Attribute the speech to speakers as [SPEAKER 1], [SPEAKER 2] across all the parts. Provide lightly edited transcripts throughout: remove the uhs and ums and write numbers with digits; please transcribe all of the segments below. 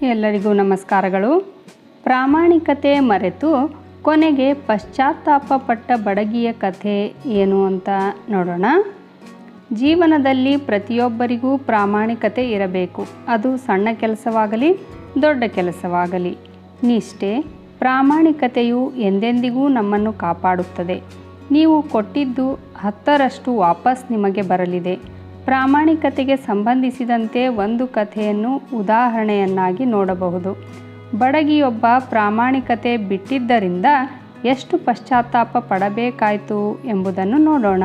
[SPEAKER 1] ಎಲ್ಲರಿಗೂ ನಮಸ್ಕಾರಗಳು. ಪ್ರಾಮಾಣಿಕತೆ ಮರೆತು ಕೊನೆಗೆ ಪಶ್ಚಾತ್ತಾಪ ಪಟ್ಟ ಬಡಗಿಯ ಕಥೆ ಏನು ಅಂತ ನೋಡೋಣ. ಜೀವನದಲ್ಲಿ ಪ್ರತಿಯೊಬ್ಬರಿಗೂ ಪ್ರಾಮಾಣಿಕತೆ ಇರಬೇಕು. ಅದು ಸಣ್ಣ ಕೆಲಸವಾಗಲಿ ದೊಡ್ಡ ಕೆಲಸವಾಗಲಿ. ನಿಷ್ಠೆ, ಪ್ರಾಮಾಣಿಕತೆಯು ಎಂದೆಂದಿಗೂ ನಮ್ಮನ್ನು ಕಾಪಾಡುತ್ತದೆ. ನೀವು ಕೊಟ್ಟಿದ್ದು 10ರಷ್ಟು ವಾಪಸ್ ನಿಮಗೆ ಬರಲಿದೆ. ಪ್ರಾಮಾಣಿಕತೆಗೆ ಸಂಬಂಧಿಸಿದಂತೆ ಒಂದು ಕಥೆಯನ್ನು ಉದಾಹರಣೆಯನ್ನಾಗಿ ನೋಡಬಹುದು. ಬಡಗಿಯೊಬ್ಬ ಪ್ರಾಮಾಣಿಕತೆ ಬಿಟ್ಟಿದ್ದರಿಂದ ಎಷ್ಟು ಪಶ್ಚಾತ್ತಾಪ ಪಡಬೇಕಾಯಿತು ಎಂಬುದನ್ನು ನೋಡೋಣ.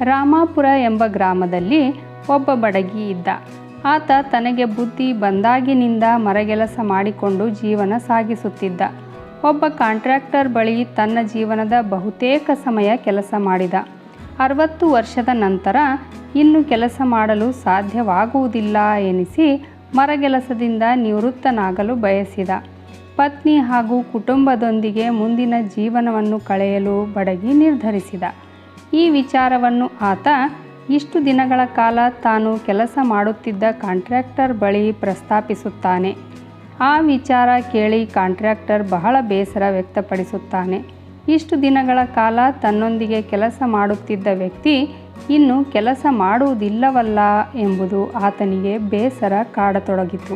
[SPEAKER 1] ರಾಮಾಪುರ ಎಂಬ ಗ್ರಾಮದಲ್ಲಿ ಒಬ್ಬ ಬಡಗಿ ಇದ್ದ. ಆತ ತನಗೆ ಬುದ್ಧಿ ಬಂದಾಗಿನಿಂದ ಮರಗೆಲಸ ಮಾಡಿಕೊಂಡು ಜೀವನ ಸಾಗಿಸುತ್ತಿದ್ದ. ಒಬ್ಬ ಕಾಂಟ್ರಾಕ್ಟರ್ ಬಳಿ ತನ್ನ ಜೀವನದ ಬಹುತೇಕ ಸಮಯ ಕೆಲಸ ಮಾಡಿದ. 60 ವರ್ಷದ ನಂತರ ಇನ್ನು ಕೆಲಸ ಮಾಡಲು ಸಾಧ್ಯವಾಗುವುದಿಲ್ಲ ಎನಿಸಿ ಮರಗೆಲಸದಿಂದ ನಿವೃತ್ತನಾಗಲು ಬಯಸಿದ. ಪತ್ನಿ ಹಾಗೂ ಕುಟುಂಬದೊಂದಿಗೆ ಮುಂದಿನ ಜೀವನವನ್ನು ಕಳೆಯಲು ಬಡಗಿ ನಿರ್ಧರಿಸಿದ. ಈ ವಿಚಾರವನ್ನು ಆತ ಇಷ್ಟು ದಿನಗಳ ಕಾಲ ತಾನು ಕೆಲಸ ಮಾಡುತ್ತಿದ್ದ ಕಾಂಟ್ರಾಕ್ಟರ್ ಬಳಿ ಪ್ರಸ್ತಾಪಿಸುತ್ತಾನೆ. ಆ ವಿಚಾರ ಕೇಳಿ ಕಾಂಟ್ರಾಕ್ಟರ್ ಬಹಳ ಬೇಸರ ವ್ಯಕ್ತಪಡಿಸುತ್ತಾನೆ. ಇಷ್ಟು ದಿನಗಳ ಕಾಲ ತನ್ನೊಂದಿಗೆ ಕೆಲಸ ಮಾಡುತ್ತಿದ್ದ ವ್ಯಕ್ತಿ ಇನ್ನು ಕೆಲಸ ಮಾಡುವುದಿಲ್ಲವಲ್ಲ ಎಂಬುದು ಆತನಿಗೆ ಬೇಸರ ಕಾಡತೊಡಗಿತು.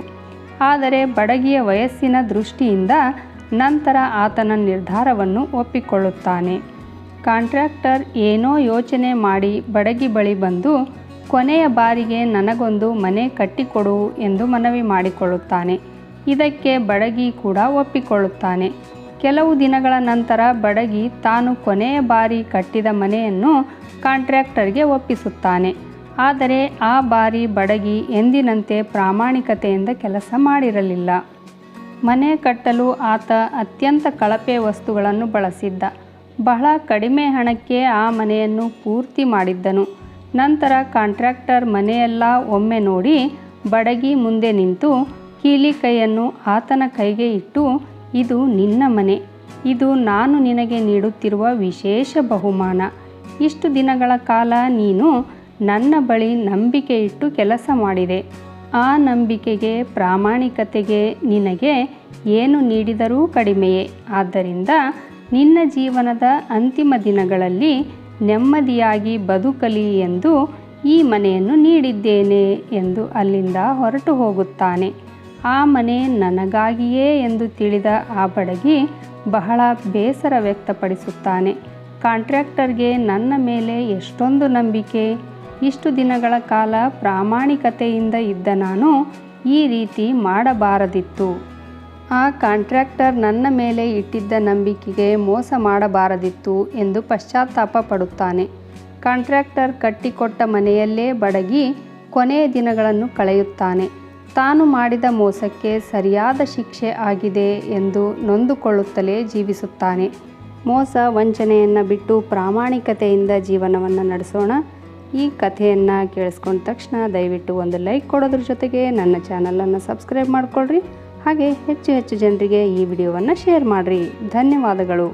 [SPEAKER 1] ಆದರೆ ಬಡಗಿಯ ವಯಸ್ಸಿನ ದೃಷ್ಟಿಯಿಂದ ನಂತರ ಆತನ ನಿರ್ಧಾರವನ್ನು ಒಪ್ಪಿಕೊಳ್ಳುತ್ತಾನೆ. ಕಾಂಟ್ರಾಕ್ಟರ್ ಏನೋ ಯೋಚನೆ ಮಾಡಿ ಬಡಗಿ ಬಳಿ ಬಂದು ಕೊನೆಯ ಬಾರಿಗೆ ನನಗೊಂದು ಮನೆ ಕಟ್ಟಿಕೊಡು ಎಂದು ಮನವಿ ಮಾಡಿಕೊಳ್ಳುತ್ತಾನೆ. ಇದಕ್ಕೆ ಬಡಗಿ ಕೂಡ ಒಪ್ಪಿಕೊಳ್ಳುತ್ತಾನೆ. ಕೆಲವು ದಿನಗಳ ನಂತರ ಬಡಗಿ ತಾನು ಕೊನೆಯ ಬಾರಿ ಕಟ್ಟಿದ ಮನೆಯನ್ನು ಕಾಂಟ್ರಾಕ್ಟರ್ಗೆ ಒಪ್ಪಿಸುತ್ತಾನೆ. ಆದರೆ ಆ ಬಾರಿ ಬಡಗಿ ಎಂದಿನಂತೆ ಪ್ರಾಮಾಣಿಕತೆಯಿಂದ ಕೆಲಸ ಮಾಡಿರಲಿಲ್ಲ. ಮನೆ ಕಟ್ಟಲು ಆತ ಅತ್ಯಂತ ಕಳಪೆ ವಸ್ತುಗಳನ್ನು ಬಳಸಿದ್ದ. ಬಹಳ ಕಡಿಮೆ ಹಣಕ್ಕೆ ಆ ಮನೆಯನ್ನು ಪೂರ್ತಿ ಮಾಡಿದ್ದನು. ನಂತರ ಕಾಂಟ್ರಾಕ್ಟರ್ ಮನೆಯೆಲ್ಲ ಒಮ್ಮೆ ನೋಡಿ ಬಡಗಿ ಮುಂದೆ ನಿಂತು ಕೀಲಿ ಕೈಯನ್ನು ಆತನ ಕೈಗೆ ಇಟ್ಟು, ಇದು ನಿನ್ನ ಮನೆ, ಇದು ನಾನು ನಿನಗೆ ನೀಡುತ್ತಿರುವ ವಿಶೇಷ ಬಹುಮಾನ. ಇಷ್ಟು ದಿನಗಳ ಕಾಲ ನೀನು ನನ್ನ ಬಳಿ ನಂಬಿಕೆ ಇಟ್ಟು ಕೆಲಸ ಮಾಡಿದೆ. ಆ ನಂಬಿಕೆಗೆ, ಪ್ರಾಮಾಣಿಕತೆಗೆ ನಿನಗೆ ಏನು ನೀಡಿದರೂ ಕಡಿಮೆಯೇ. ಆದ್ದರಿಂದ ನಿನ್ನ ಜೀವನದ ಅಂತಿಮ ದಿನಗಳಲ್ಲಿ ನೆಮ್ಮದಿಯಾಗಿ ಬದುಕಲಿ ಎಂದು ಈ ಮನೆಯನ್ನು ನೀಡಿದ್ದೇನೆ ಎಂದು ಅಲ್ಲಿಂದ ಹೊರಟು ಹೋಗುತ್ತಾನೆ. ಆ ಮನೆ ನನಗಾಗಿಯೇ ಎಂದು ತಿಳಿದ ಆ ಬಡಗಿ ಬಹಳ ಬೇಸರ ವ್ಯಕ್ತಪಡಿಸುತ್ತಾನೆ. ಕಾಂಟ್ರಾಕ್ಟರ್ಗೆ ನನ್ನ ಮೇಲೆ ಎಷ್ಟೊಂದು ನಂಬಿಕೆ. ಇಷ್ಟು ದಿನಗಳ ಕಾಲ ಪ್ರಾಮಾಣಿಕತೆಯಿಂದ ಇದ್ದ ನಾನು ಈ ರೀತಿ ಮಾಡಬಾರದಿತ್ತು. ಆ ಕಾಂಟ್ರಾಕ್ಟರ್ ನನ್ನ ಮೇಲೆ ಇಟ್ಟಿದ್ದ ನಂಬಿಕೆಗೆ ಮೋಸ ಮಾಡಬಾರದಿತ್ತು ಎಂದು ಪಶ್ಚಾತ್ತಾಪ ಪಡುತ್ತಾನೆ. ಕಾಂಟ್ರಾಕ್ಟರ್ ಕಟ್ಟಿಕೊಟ್ಟ ಮನೆಯಲ್ಲೇ ಬಡಗಿ ಕೊನೆಯ ದಿನಗಳನ್ನು ಕಳೆಯುತ್ತಾನೆ. ತಾನು ಮಾಡಿದ ಮೋಸಕ್ಕೆ ಸರಿಯಾದ ಶಿಕ್ಷೆ ಆಗಿದೆ ಎಂದು ನೊಂದುಕೊಳ್ಳುತ್ತಲೇ ಜೀವಿಸುತ್ತಾನೆ. ಮೋಸ ವಂಚನೆಯನ್ನು ಬಿಟ್ಟು ಪ್ರಾಮಾಣಿಕತೆಯಿಂದ ಜೀವನವನ್ನು ನಡೆಸೋಣ. ಈ ಕಥೆಯನ್ನು ಕೇಳಿಸ್ಕೊಂಡ ತಕ್ಷಣ ದಯವಿಟ್ಟು ಒಂದು ಲೈಕ್ ಕೊಡೋದ್ರ ಜೊತೆಗೆ ನನ್ನ ಚಾನಲನ್ನು ಸಬ್ಸ್ಕ್ರೈಬ್ ಮಾಡಿಕೊಳ್ಳ್ರಿ. ಹಾಗೆ ಹೆಚ್ಚು ಜನರಿಗೆ ಈ ವಿಡಿಯೋವನ್ನು ಶೇರ್ ಮಾಡಿರಿ. ಧನ್ಯವಾದಗಳು.